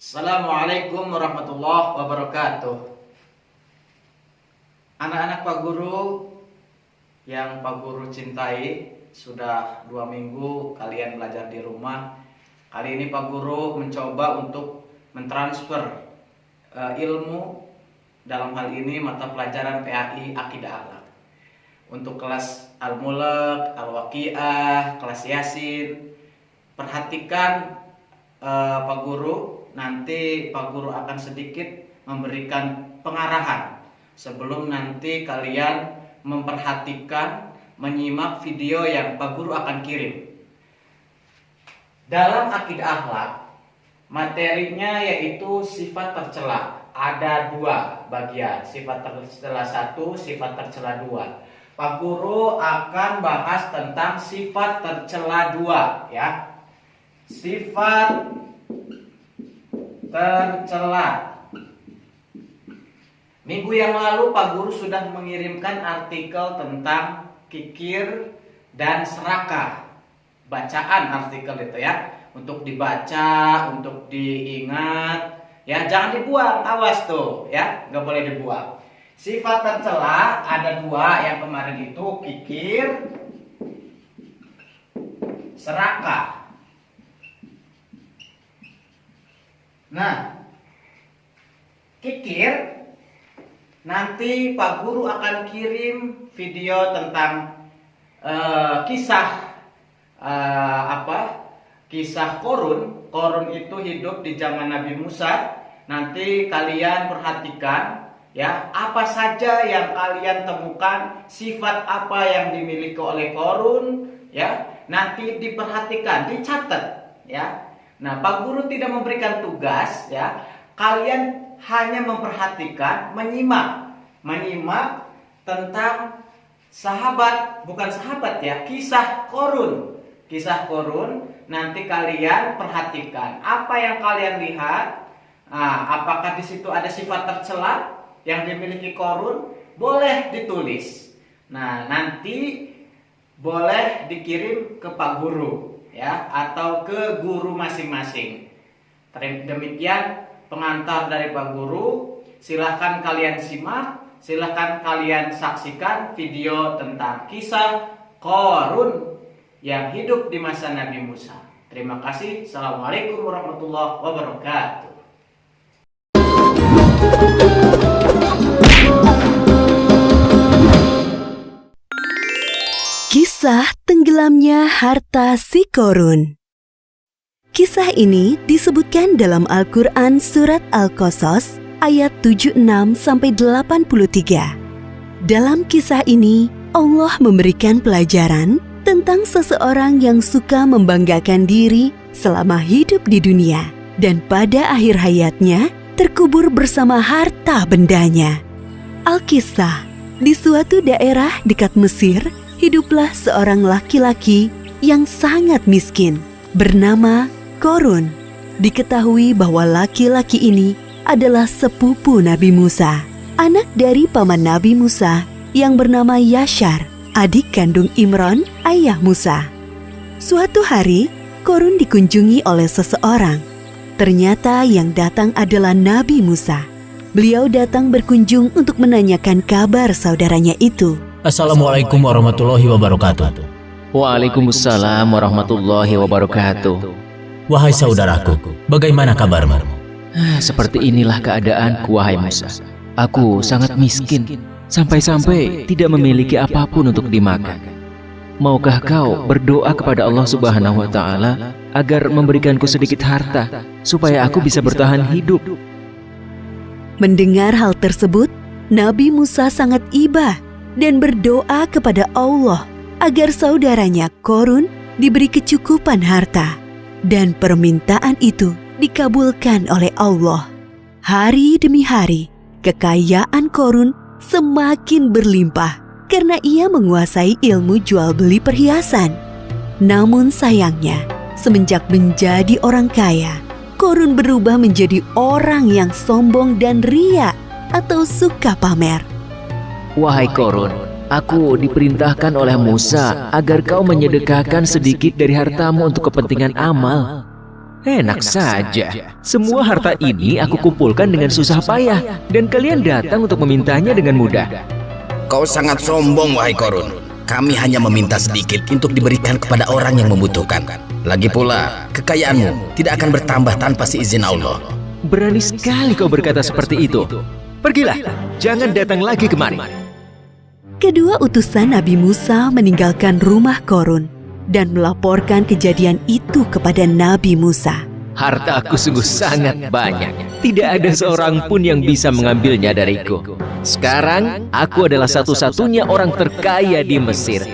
Assalamualaikum warahmatullahi wabarakatuh. Anak-anak Pak Guru yang Pak Guru cintai, sudah 2 minggu kalian belajar di rumah. Kali ini Pak Guru mencoba untuk mentransfer ilmu, dalam hal ini mata pelajaran PAI Akidah Akhlak, untuk kelas Al-Mulk, Al-Waqiah, kelas Yasin. Perhatikan Pak Guru, nanti Pak Guru akan sedikit memberikan pengarahan sebelum nanti kalian memperhatikan, menyimak video yang Pak Guru akan kirim. Dalam Akidah Akhlak, materinya yaitu sifat tercela. Ada 2 bagian, sifat tercela 1, sifat tercela 2. Pak Guru akan bahas tentang sifat tercela 2 ya. Sifat tercela. Minggu yang lalu Pak Guru sudah mengirimkan artikel tentang kikir dan serakah. Bacaan artikel itu ya, untuk dibaca, untuk diingat ya, jangan dibuang, awas tuh ya, nggak boleh dibuang. Sifat tercela ada 2, yang kemarin itu kikir, serakah. Nah, kikir nanti Pak Guru akan kirim video tentang kisah kisah Korun. Korun itu hidup di zaman Nabi Musa. Nanti kalian perhatikan ya, apa saja yang kalian temukan, sifat apa yang dimiliki oleh Korun ya. Nanti diperhatikan, dicatat ya. Nah, Pak Guru tidak memberikan tugas ya. Kalian hanya memperhatikan, menyimak tentang bukan sahabat ya, kisah Korun. Kisah Korun, nanti kalian perhatikan apa yang kalian lihat. Apakah di situ ada sifat tercela yang dimiliki Korun? Boleh ditulis. Nah, nanti boleh dikirim ke Pak Guru ya, atau ke guru masing-masing. Demikian pengantar dari Pak Guru. Silahkan kalian simak, silahkan kalian saksikan video tentang kisah Korun yang hidup di masa Nabi Musa. Terima kasih. Assalamualaikum warahmatullahi wabarakatuh. Kisah tenggelamnya harta si Korun. Kisah ini disebutkan dalam Al-Quran Surat Al-Qasas ayat 76-83. Dalam kisah ini, Allah memberikan pelajaran tentang seseorang yang suka membanggakan diri selama hidup di dunia, dan pada akhir hayatnya terkubur bersama harta bendanya. Al-Kisah, di suatu daerah dekat Mesir, hiduplah seorang laki-laki yang sangat miskin bernama Korun. Diketahui bahwa laki-laki ini adalah sepupu Nabi Musa, anak dari paman Nabi Musa yang bernama Yashar, adik kandung Imran, ayah Musa. Suatu hari, Korun dikunjungi oleh seseorang. Ternyata yang datang adalah Nabi Musa. Beliau datang berkunjung untuk menanyakan kabar saudaranya itu. Assalamualaikum warahmatullahi wabarakatuh. Waalaikumsalam warahmatullahi wabarakatuh. Wahai saudaraku, bagaimana kabarmu? Seperti inilah keadaanku, wahai Musa. Aku sangat miskin, sampai-sampai tidak memiliki apapun untuk dimakan. Maukah kau berdoa kepada Allah Subhanahu wa Ta'ala agar memberikanku sedikit harta supaya aku bisa bertahan hidup? Mendengar hal tersebut, Nabi Musa sangat iba dan berdoa kepada Allah agar saudaranya Korun diberi kecukupan harta, dan permintaan itu dikabulkan oleh Allah. Hari demi hari, kekayaan Korun semakin berlimpah karena ia menguasai ilmu jual beli perhiasan. Namun sayangnya, semenjak menjadi orang kaya, Korun berubah menjadi orang yang sombong dan ria atau suka pamer. Wahai Korun, aku diperintahkan oleh Musa agar kau menyedekahkan sedikit dari hartamu untuk kepentingan amal. Enak saja. Semua harta ini aku kumpulkan dengan susah payah, dan kalian datang untuk memintanya dengan mudah. Kau sangat sombong, wahai Korun. Kami hanya meminta sedikit untuk diberikan kepada orang yang membutuhkan. Lagi pula, kekayaanmu tidak akan bertambah tanpa seizin Allah. Berani sekali kau berkata seperti itu. Pergilah, jangan datang lagi kemari. Kedua utusan Nabi Musa meninggalkan rumah Korun dan melaporkan kejadian itu kepada Nabi Musa. Hartaku sungguh sangat banyak. Tidak ada seorang pun yang bisa mengambilnya dariku. Sekarang, aku adalah satu-satunya orang terkaya di Mesir.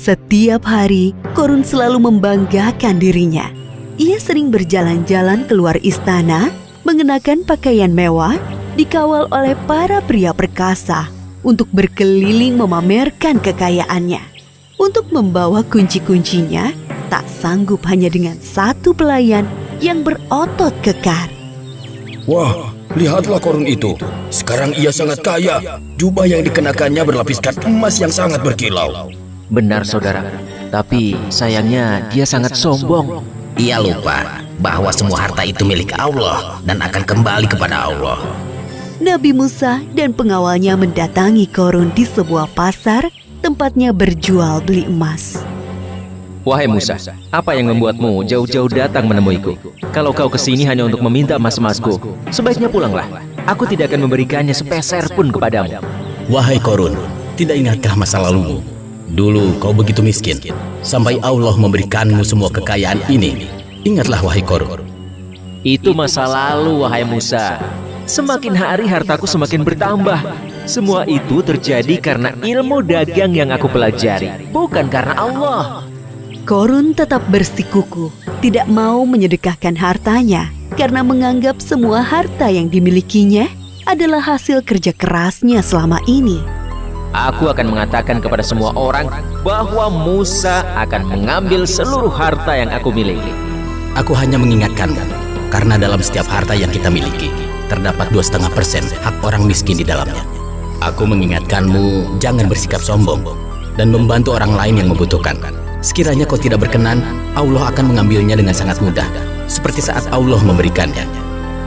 Setiap hari, Korun selalu membanggakan dirinya. Ia sering berjalan-jalan keluar istana, mengenakan pakaian mewah, dikawal oleh para pria perkasa untuk berkeliling memamerkan kekayaannya. Untuk membawa kunci-kuncinya, tak sanggup hanya dengan satu pelayan yang berotot kekar. Wah, lihatlah Korun itu. Sekarang ia sangat kaya. Jubah yang dikenakannya berlapiskan emas yang sangat berkilau. Benar, saudara. Tapi sayangnya dia sangat sombong. Ia lupa bahwa semua harta itu milik Allah dan akan kembali kepada Allah. Nabi Musa dan pengawalnya mendatangi Korun di sebuah pasar tempatnya berjual beli emas. Wahai Musa, apa yang membuatmu jauh-jauh datang menemuiku? Kalau kau kesini hanya untuk meminta emas-emasku, sebaiknya pulanglah. Aku tidak akan memberikannya sepeser pun kepadamu. Wahai Korun, tidak ingatkah masa lalumu? Dulu kau begitu miskin, sampai Allah memberikanmu semua kekayaan ini. Ingatlah wahai Korun. Itu masa lalu, wahai Musa. Semakin hari hartaku semakin bertambah. Semua itu terjadi karena ilmu dagang yang aku pelajari, bukan karena Allah. Korun tetap bersikukuh, tidak mau menyedekahkan hartanya karena menganggap semua harta yang dimilikinya adalah hasil kerja kerasnya selama ini. Aku akan mengatakan kepada semua orang bahwa Musa akan mengambil seluruh harta yang aku miliki. Aku hanya mengingatkanmu, karena dalam setiap harta yang kita miliki, terdapat 2,5% hak orang miskin di dalamnya. Aku mengingatkanmu, jangan bersikap sombong dan membantu orang lain yang membutuhkan. Sekiranya kau tidak berkenan, Allah akan mengambilnya dengan sangat mudah, seperti saat Allah memberikannya.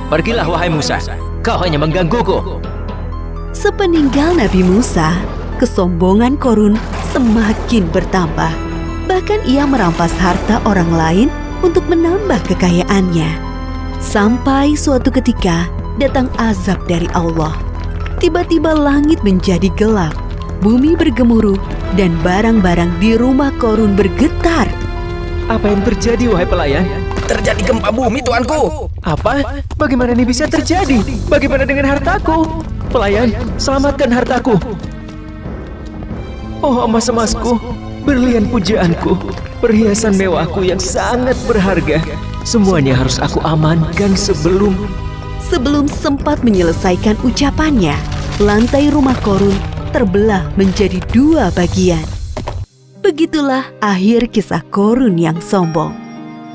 Pergilah wahai Musa, kau hanya menggangguku. Sepeninggal Nabi Musa, kesombongan Korun semakin bertambah. Bahkan ia merampas harta orang lain untuk menambah kekayaannya. Sampai suatu ketika datang azab dari Allah. Tiba-tiba langit menjadi gelap, bumi bergemuruh, dan barang-barang di rumah Korun bergetar. Apa yang terjadi wahai pelayan? Terjadi gempa bumi, tuanku. Apa? Bagaimana ini bisa terjadi? Bagaimana dengan hartaku? Pelayan, selamatkan hartaku. Oh, emas-emasku, berlian pujaanku, perhiasan mewahku yang sangat berharga. Semuanya harus aku amankan sebelum Sempat menyelesaikan ucapannya, lantai rumah Korun terbelah menjadi 2 bagian. Begitulah akhir kisah Korun yang sombong.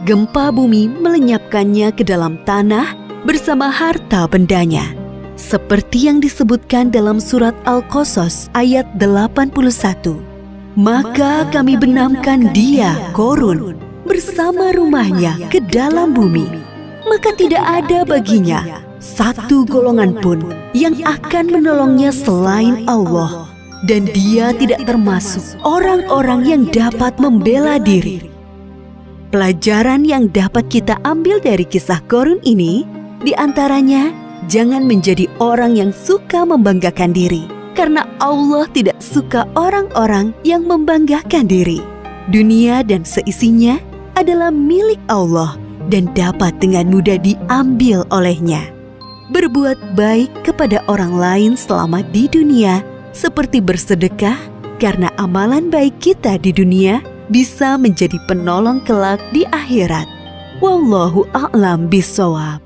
Gempa bumi melenyapkannya ke dalam tanah bersama harta bendanya. Seperti yang disebutkan dalam surat Al-Qasas ayat 81. Maka kami benamkan dia, Korun, bersama rumahnya ke dalam bumi. Maka tidak ada baginya satu golongan pun yang akan menolongnya selain Allah. Dan dia tidak termasuk orang-orang yang dapat membela diri. Pelajaran yang dapat kita ambil dari kisah Korun ini, diantaranya, jangan menjadi orang yang suka membanggakan diri. Karena Allah tidak suka orang-orang yang membanggakan diri. Dunia dan seisinya adalah milik Allah dan dapat dengan mudah diambil olehnya. Berbuat baik kepada orang lain selama di dunia, seperti bersedekah, karena amalan baik kita di dunia bisa menjadi penolong kelak di akhirat. Wallahu a'lam bishawab.